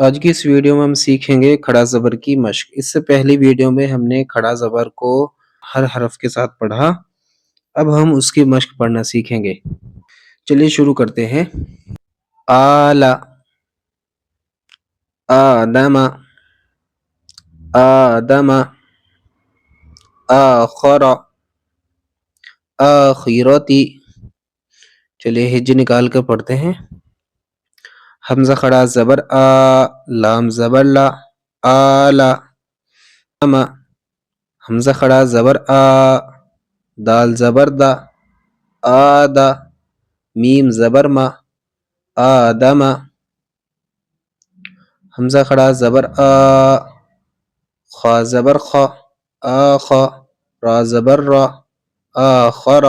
آج کی اس ویڈیو میں ہم سیکھیں گے کھڑا زبر کی مشق۔ اس سے پہلی ویڈیو میں ہم نے کھڑا زبر کو ہر حرف کے ساتھ پڑھا، اب ہم اس کی مشق پڑھنا سیکھیں گے۔ چلیے شروع کرتے ہیں۔ آل، آدم، آدم، آخر، آخرتی۔ چلیے ہج نکال کر پڑھتے ہیں۔ حمزہ کھڑا زبر آ، لام زبر لا، آلا، حمزہ کھڑا زبر آ، دال زبر دا، آدا، میم زبر ما، آدم، حمزہ کھڑا زبر آ، خا زبر خا، آخا، را زبر را، آخر،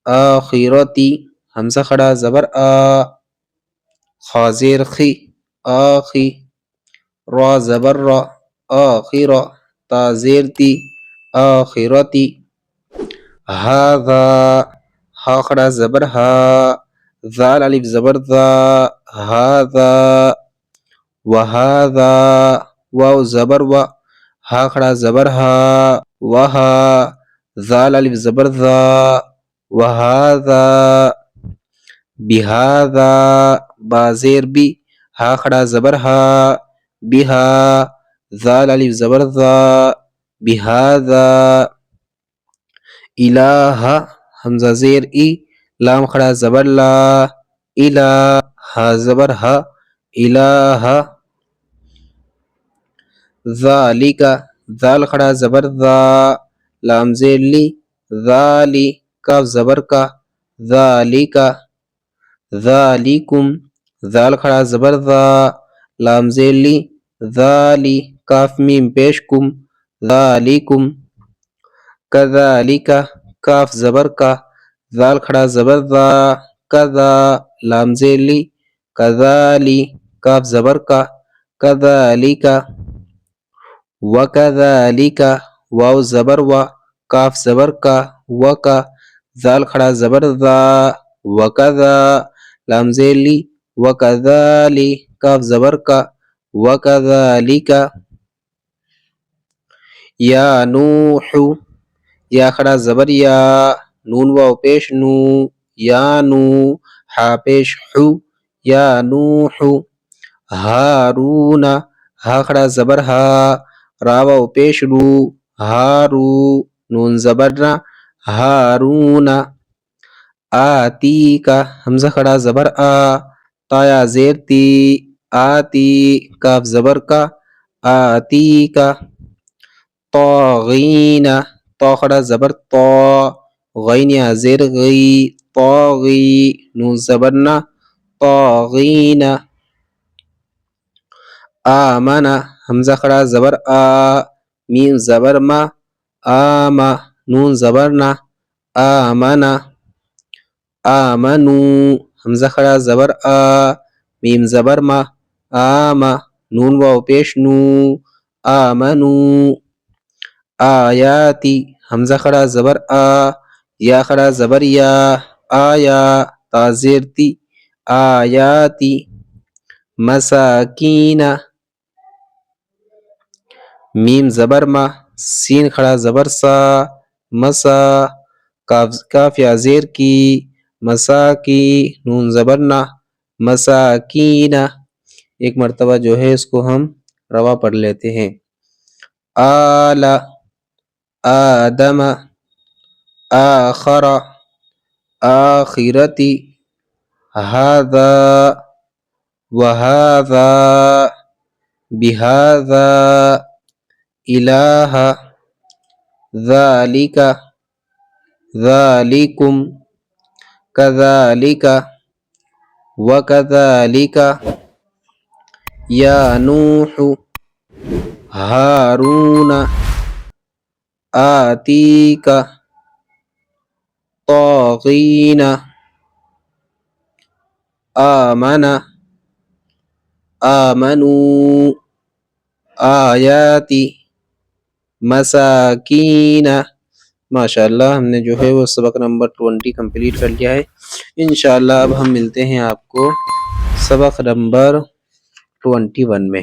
آخرتی، حمزہ کھڑا زبر آ، خا زیر خی، آخی، را زبر را، آخر، تا زیر تی، آخرتی، ہاذا، ہا کھڑا زبر ہا، ذال الف زبر ذا، ہاذا، وہذا، واو زبر وا، ہا کھڑا زبر ہا، وہا، ذال الف زبر ذا، وہذا، بہذا، با زیر بی، ہا کھڑا زبر ہا، بہا، ذال الف زبر ذا، بہذا، الہ، حمزہ زیر ای، لام کھڑا زبر لا، الہ، ہا زبر ہا، الہ، ذالک، ذال کھڑا زبر ذا، لام زیر لی، ذالی، کاف زبر کا، ذالک، ذالکم، ذال کھڑا زبر ذا، لام زیر لی، ذالی، کاف میم پیش کم، ذالکم، کذالک، کاف زبر کا، ذال کھڑا زبر ذا، کذا، لام زیر لی، کذالی، کاف زبر کا، کذالک، وکذالک، واو زبر وا، کاف زبر کا، وکا، ذال کھڑا زبر ذا، وکذا، لام زیر لی، وکذالی، کاف زبر کا، وکذالک، یا نوح، یا کھڑا زبر یا، نون واو پیش نو، یا نو، ہا پیش حو، یا نوح، ہارون، ہا کھڑا زبر ہا، را واو پیش رو، ہارو، نون زبر نا، ہارون، آتی کا، حمزہ کھڑا زبر آ، تایا زیر تی، آتی، کاف زبر کا، آتی کا، طاغین، تا کھڑا زبر تا، غین یا زیر غی، طاغی، نون زبر نا، طاغین، آمن، حمزہ کھڑا زبر آ، میم زبر ما، آما، نون زبر نا، آمن، آمنو، حمزہ کھڑا زبر آ، میم زبر ما، آما، نون واو پیش نو، آمنو، آیاتی، حمزہ کھڑا زبر آ، یا کھڑا زبر یا، آیا، تا زیر تی، آیاتی، مساکین، میم زبر ما، سین کھڑا زبر سا، مسا، کاف یا زیر کی، مساکی، نون زبر نا، مساکین، ایک مرتبہ جو ہے اس کو ہم روا پڑھ لیتے ہیں۔ آل، آدم، آخر، آخرتی، ہذا، وہذا، بہذا، الہ، ذالک، ذالکم، کذالک، وکذالک، یا نوح، ہارون، آتیک، طاغین، آمن، آمنو، آیاتی، مساکین۔ ماشاءاللہ ہم نے جو ہے وہ سبق نمبر 20 کمپلیٹ کر لیا ہے۔ انشاءاللہ اب ہم ملتے ہیں آپ کو سبق نمبر 21 میں.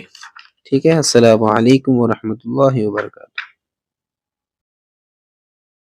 ٹھیک ہے. السلام علیکم ورحمۃ اللہ وبرکاتہ.